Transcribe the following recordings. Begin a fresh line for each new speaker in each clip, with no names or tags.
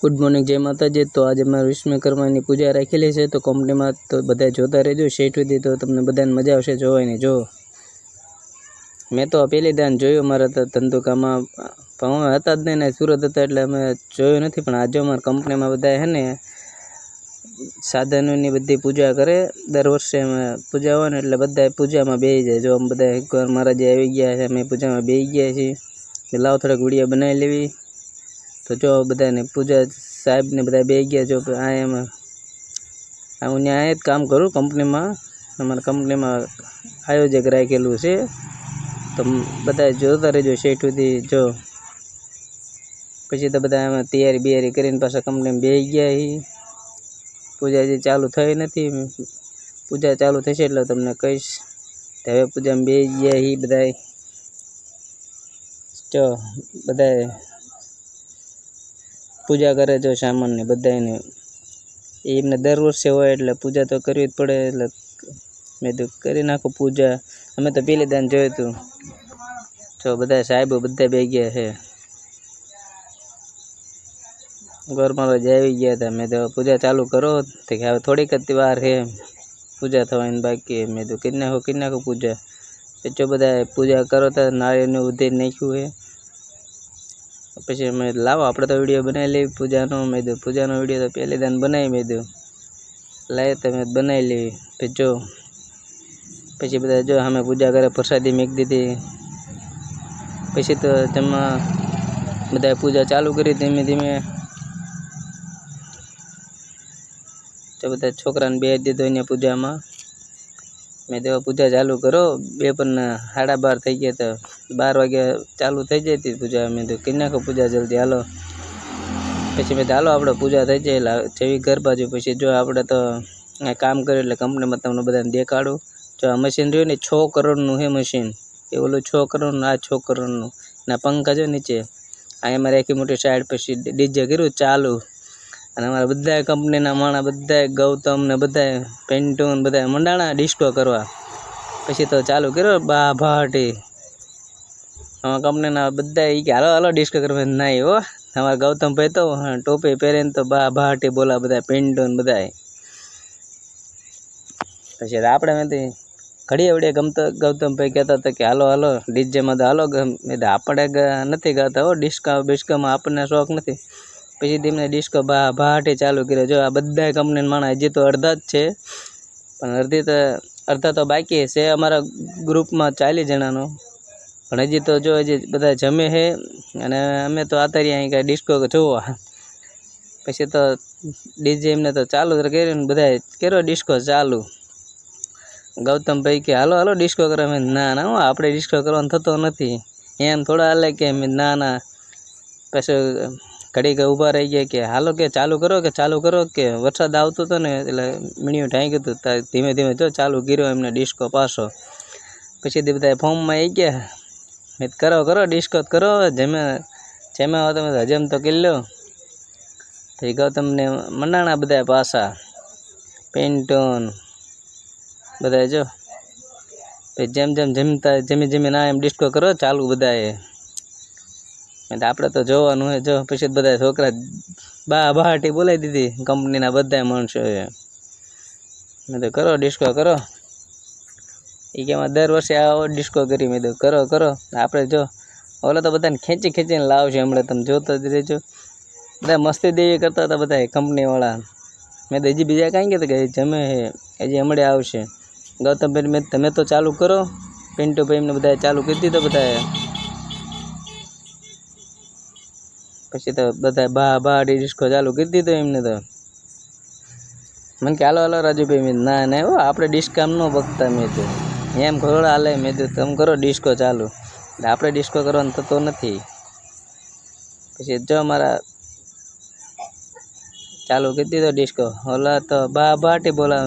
Good morning जय माताजी। तो आज मैं विश्वकर्मा की पूजा राखेली है तो कंपनी में तो बधाय जोता रहो शेठ सुधी तो तमने बधाने मजा आवशे जोवानी। जो मैं तो पहली दान जोयो मारा तो धंधुका में हता ज नहीं सूरत था एटले अमे जोयो नथी पण आज अमारी कंपनी में बधाय है ने साधनों की बधी पूजा करे। दर वर्षे अमे पूजा होय ने एटले बधाय पूजा में बेही जाय। जो अमे बधाय एकवार महाराज आई गया है अमे पूजा में बेही गया छीए। लाव थोड़ाक वीडियो बनावी लेवी। तो जो बधा ने पूजा साहेब ने बधा बे गया। जो आए मैं आए काम करूँ कंपनी में अमर कंपनी में आयोजक राखेलू से तो बधा जोता रहो शेठ सुधी। जो पछी तो बधा तैयारी बियारी करीने पाछा कंपनी में बेही गया ही। पूजा हजी चालू थई नथी, पूजा चालू थशे एटले तमने कहीश। हवे पूजा में बेही गया ही बधाय। जो बधाय पूजा करे जो सामान ने बधाय ने एमने दर वर्षे होय एटले पूजा तो करवी ज पड़े। एटले मैं तो करी नाखो पूजा। अमे तो पहले दान जोयुं हतुं। जो बधा साहेबो बधा बेही गया है। घर महाराज आई गया था। मैं तो पूजा चालू करो तो कि थोड़ीक ज वार है पूजा थवानी बाकी है। मैं तो करी नाखो पूजा। जो बधा पूजा करो तो नारियल ने उधेर नाख्युं है। पछी मैं लाવો આપણે तो वीडियो बनावी लेवी पूजानो। मैं तो पूजानो वीडियो तो पहले दान बनावी मैं तो लाए तो मैं बनावी लेवी। फिर जो पछी बधा जो हमें पूजा करे प्रसादी मेक दीधी। पछी तो जमा बधा पूजा चालू करी धीमे धीमे। जो बधा छोकराने बेहाडी दीधो अहींया पूजा में। मैं तो पूजा चालू करो बे पण 12:30 थई गया तो 12 वागे चालू थई जाती पूजा। मैं तो करी नाखो पूजा जल्दी हालो। पछी मैं हालो आपणे पूजा थई जाय जेवी घर बाजू। पछी जो आपणे तो काम करे एटले कंपनी में तमने बधाने देखाडुं। जो आ मशीन रह्युं ने 6 करोड़नुं है मशीन। ए ओलुं 6 करोड़नुं आ 6 करोड़नुं ना पंखा जो नीचे आ मारे आखी मोटी साइड पछी डीजे कर्युं चालू। અને અમારા બધા કંપનીના માણા બધા ગૌતમ ને બધા પેન્ટુ ને બધા મંડાણા ડિસ્કો કરવા। પછી તો ચાલુ કર્યો બા ભાટી અમારા કંપનીના બધા ઈ કે હાલો હાલો ડિસ્કો કરવા નહીં હો। અમારા ગૌતમ ભાઈ તો ટોપી પહેરીને તો બા ભાટી બોલા બધા પેન્ટુ ને બધા। પછી આપણે મેં ઘડીએ વડીએ ગૌતમ ભાઈ કહેતા હતા કે હાલો હાલો ડીજેમાં તો હાલો। આપણે નથી ગાતા હો ડિસ્કો બિસ્કોમાં આપણને શોખ નથી। પછી ધીમે ડિસ્કો બા ભાટી ચાલુ કર્યો। जो आ बधा कंपनी माणा हजी तो अर्धा ज छे पण अर्धा तो बाकी है अमारा ग्रुप में 40 जणानो। पण हजी तो जो हजी बधा जमे है अने अमे तो आता रह्या अहीं डिस्को जोवा। पछी तो डीजे एमने तो चालू कर्युं ने बधाए कर्यो डिस्को चालू। गौतम भाई के हालो हालो डिस्को करे। ना ना आपणे डिस्को करवानो थतो नथी एम थोड़ा हाले के ना ना। पछी घड़ी के ऊभा रही गया कि हालो के चालू करो के वरसाद आवतो तो ने एटले मीणियो ढांक्युं तो धीमे धीमे जो चालू कर्यो एमने डिस्को पाछो। पछी बधा फॉर्म में आई गया। मैं करो करो डिस्को करो जेमे जेमे हो तमे हजम तो कर लो। तो गौतम ने मंडाणा बधा पाछा पेंटोन बधा जो जेम जेम जमता जमी जमी ना एम डिस्को करो चालू बधाए। આપણે તો જોવાનું હે। જો પછી બધા છોકરા બા બહાટી બોલાવી દીધી કંપનીના બધા માણસોએ। મેં તો કરો ડિસ્કો કરો। એ કે દર વર્ષે આવો ડિસ્કો કરી। મેં તો કરો કરો આપણે જો ઓલો તો બધાને ખેંચી ખેંચીને લાવશે હમણાં તમે જોતા જ રહેજો। બધા મસ્તી દેવી કરતા હતા બધા કંપનીવાળા। મેં તો હજી બીજા કાંઈ કહેતા કે જમે હે હજી હમણાં આવશે। ગૌતમભાઈ મેં તમે તો ચાલુ કરો પિન્ટુભાઈ એમને બધાએ ચાલુ કરી દીધો બધાએ। पछी तो बधा बा बाड़ी डिस्को चालू कर दीधो एमने तो मन के हालो हालो राजू भाई। मैं ना ना हो आपणे डिस्को न बगता। मैं तो एम थोड़ा हाले। मैं तो तम करो डिस्को चालू आपणे डिस्को करवानो थतो नथी। पछी जो अमारा चालू कर दीधो डिस्को। ओला तो बा बाटी बोला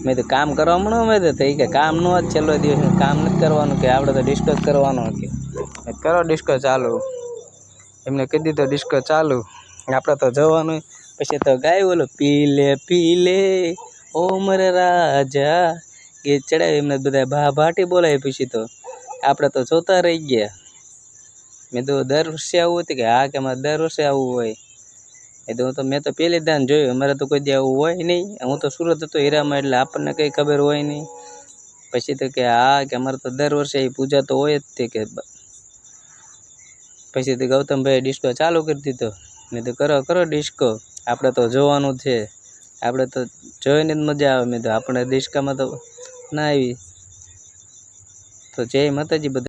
मैं तो काम करवा मणो। मैं तो के काम नो आज छेल्लो दिवस काम नथी करवानुं के आपणे तो डिस्को ज करवानो के करो डिस्को चालू। एमने कही दीधो डिस्को चालू आपणे तो जवानुं। पछी तो गाय बोलो पीले पीले ओ मरे राजा गीत चढ़ाव्युं एमने बधा बा भाटी बोलावी। पछी तो आपणे तो जोता रही गया। मैं तो दर वर्षे आवुं हतुं के हाँ के मारे दर वर्षे आवुं होय। મેં તો પહેલી દાન જોયું, અમારે તો કોઈ દી આવું હોય નહીં. હું તો સુરત હતો હીરામાં, એટલે આપણને કંઈ ખબર હોય નહીં. પછી તો કે કે અમારે તો દર વર્ષે એ પૂજા તો હોય જ તે કે. પછી તો ગૌતમભાઈ ડિસ્કો ચાલુ કરી દીધો. મેં તો કરો ડિસ્કો, આપણે તો જોવાનું છે, આપણે તો જોઈને જ મજા આવે. મેં તો આપણે ડિસ્કામાં તો ના આવી. તો જય માતાજી બધા.